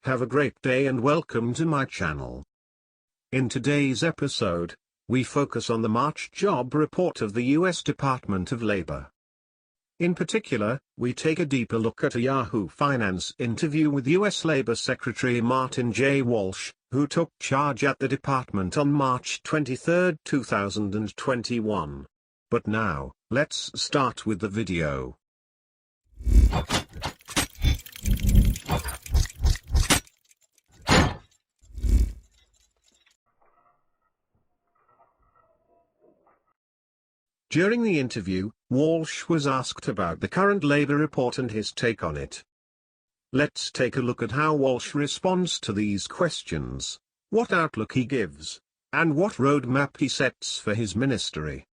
Have a great day and welcome to my channel. In today's episode, we focus on the March job report of the U.S. Department of Labor. In particular, we take a deeper look at a Yahoo Finance interview with U.S. Labor Secretary Martin J. Walsh, who took charge at the department on March 23, 2021. But now, let's start with the video. During the interview, Walsh was asked about the current labor report and his take on it. Let's take a look at how Walsh responds to these questions, what outlook he gives, and what roadmap he sets for his ministry.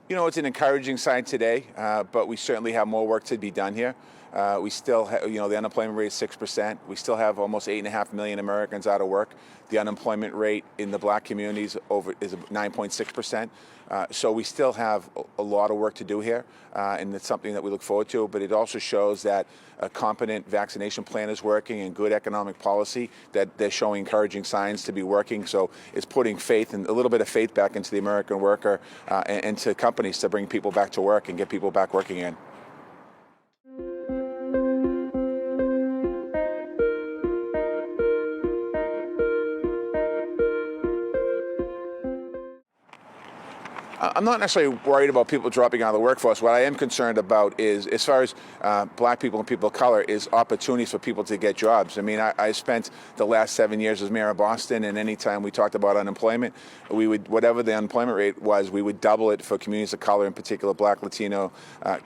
You know, it's an encouraging sign today, but we certainly have more work to be done here. We still have, the unemployment rate is 6%. We still have almost 8.5 million Americans out of work. The unemployment rate in the black communities is 9.6%. So we still have a lot of work to do here, and it's something that we look forward to. But it also shows that a competent vaccination plan is working and good economic policy, that they're showing encouraging signs to be working. So it's putting faith and a little bit of faith back into the American worker and to companies to bring people back to work and get people back working again. I'm not necessarily worried about people dropping out of the workforce. What I am concerned about is, as far as black people and people of color, is opportunities for people to get jobs. I mean, I spent the last 7 years as mayor of Boston, and anytime we talked about unemployment, we would, whatever the unemployment rate was, we would double it for communities of color, in particular black, Latino,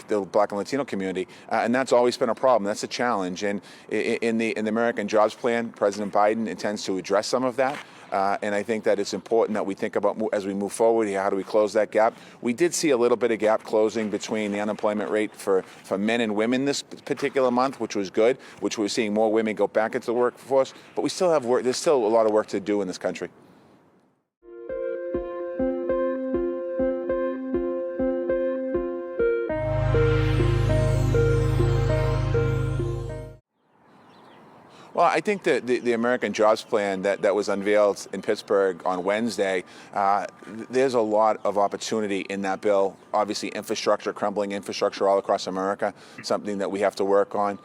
the black and Latino community. And that's always been a problem. That's a challenge. And in the American Jobs Plan, President Biden intends to address some of that. And I think that it's important that we think about, as we move forward here, how do we close that gap? We did see a little bit of gap closing between the unemployment rate for men and women this particular month, which was good, which we're seeing more women go back into the workforce. But we still have work. There's still a lot of work to do in this country. Well, I think that the American Jobs Plan that was unveiled in Pittsburgh on Wednesday, there's a lot of opportunity in that bill. Obviously, infrastructure, crumbling infrastructure all across America, something that we have to work on.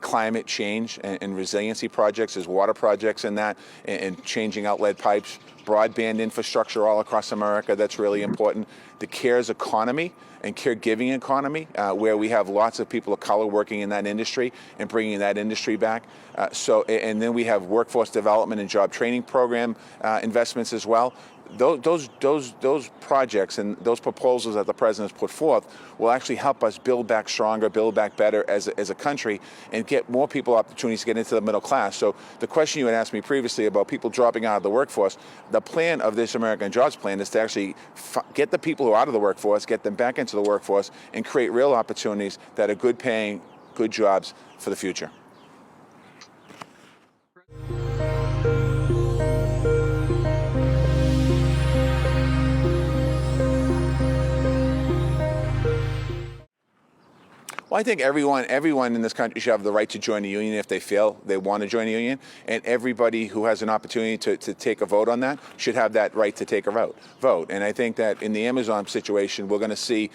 Climate change and resiliency projects, there's water projects in that, and changing out lead pipes. Broadband infrastructure all across America, that's really important. The CARES economy and caregiving economy, where we have lots of people of color working in that industry and bringing that industry back. And then we have workforce development and job training program investments as well. Those projects and those proposals that the president has put forth will actually help us build back stronger, build back better as a country, and get more people opportunities to get into the middle class. So the question you had asked me previously about people dropping out of the workforce, the plan of this American Jobs Plan is to actually get the people who are out of the workforce, get them back into the workforce, and create real opportunities that are good paying, good jobs for the future. Well, I think everyone in this country should have the right to join a union if they feel they want to join a union, and everybody who has an opportunity to take a vote on that should have that right to take a vote. And I think that in the Amazon situation, we're going to see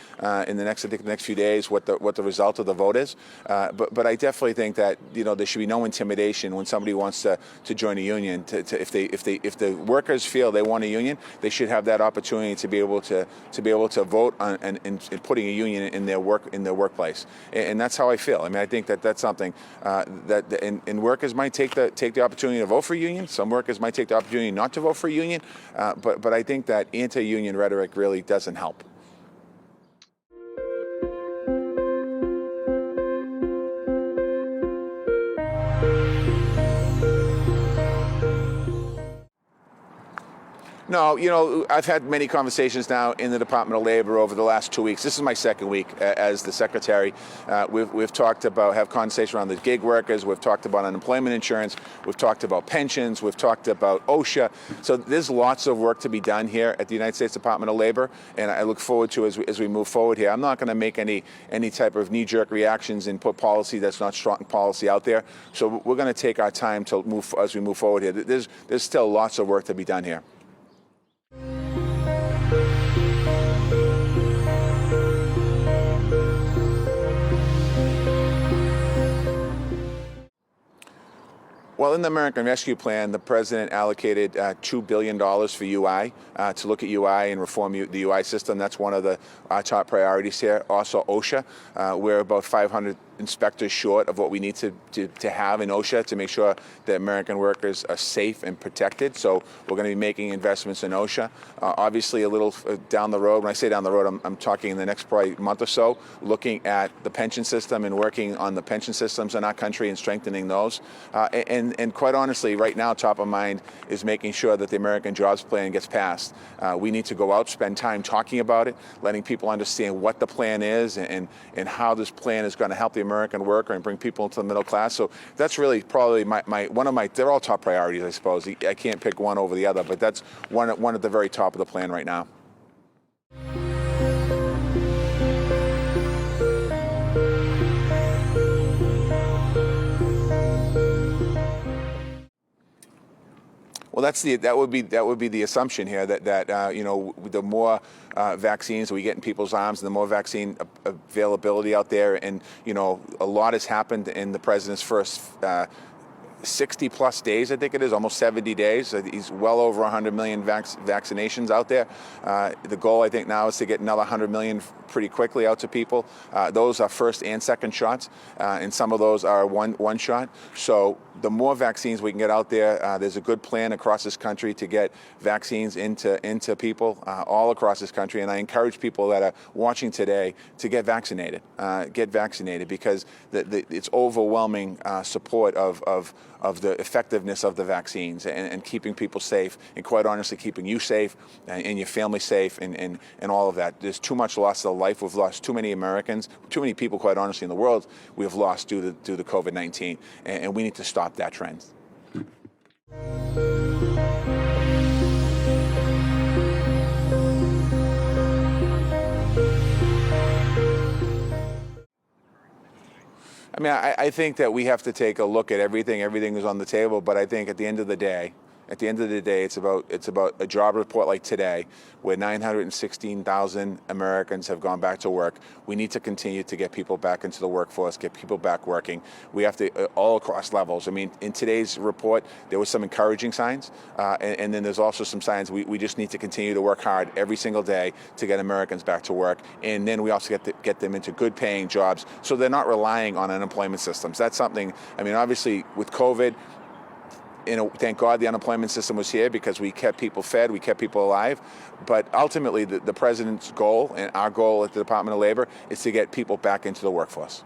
in the next few days what the result of the vote is. But I definitely think that there should be no intimidation when somebody wants to join a union. If the workers feel they want a union, they should have that opportunity to be able to vote on and putting a union in their workplace. And that's how I feel. I mean, I think that's something and workers might take the opportunity to vote for a union. Some workers might take the opportunity not to vote for a union. But I think that anti-union rhetoric really doesn't help. No, I've had many conversations now in the Department of Labor over the last 2 weeks. This is my second week as the secretary. We've talked about, have conversation around the gig workers. We've talked about unemployment insurance. We've talked about pensions. We've talked about OSHA. So there's lots of work to be done here at the United States Department of Labor, and I look forward to as we move forward here. I'm not going to make any type of knee-jerk reactions and put policy that's not strong policy out there. So we're going to take our time to move as we move forward here. There's still lots of work to be done here. Well, in the American Rescue Plan, the president allocated $2 billion for UI, to look at UI and reform the UI system. That's one of our top priorities here. Also, OSHA, we're about 500 inspectors short of what we need to have in OSHA to make sure that American workers are safe and protected. So we're going to be making investments in OSHA. Obviously, a little down the road, when I say down the road, I'm talking in the next probably month or so, looking at the pension system and working on the pension systems in our country and strengthening those. And quite honestly, right now, top of mind is making sure that the American Jobs Plan gets passed. We need to go out, spend time talking about it, letting people understand what the plan is and how this plan is going to help the American worker and bring people into the middle class. So that's really probably they're all top priorities, I suppose. I can't pick one over the other, but that's one at the very top of the plan right now. Well, that would be the assumption here that the more vaccines we get in people's arms, and the more vaccine availability out there, and a lot has happened in the president's first 60 plus days, I think it is, almost 70 days. He's well over 100 million vaccinations out there. The goal, I think, now is to get another 100 million pretty quickly out to people. Those are first and second shots, and some of those are one shot. So the more vaccines we can get out there, there's a good plan across this country to get vaccines into people all across this country. And I encourage people that are watching today to get vaccinated. Because it's overwhelming support of the effectiveness of the vaccines and keeping people safe, and quite honestly, keeping you safe and your family safe and all of that. There's too much loss of life. We've lost too many Americans, too many people, quite honestly, in the world we have lost due to COVID-19, and we need to stop that trend. I mean, I think that we have to take a look at everything. Everything is on the table, but I think at the end of the day, it's about a job report like today, where 916,000 Americans have gone back to work. We need to continue to get people back into the workforce, get people back working. We have to, all across levels. I mean, in today's report, there was some encouraging signs, and then there's also some signs we just need to continue to work hard every single day to get Americans back to work. And then we also get them into good paying jobs so they're not relying on unemployment systems. That's something, I mean, obviously with COVID, thank God the unemployment system was here because we kept people fed, we kept people alive. But ultimately, the president's goal and our goal at the Department of Labor is to get people back into the workforce.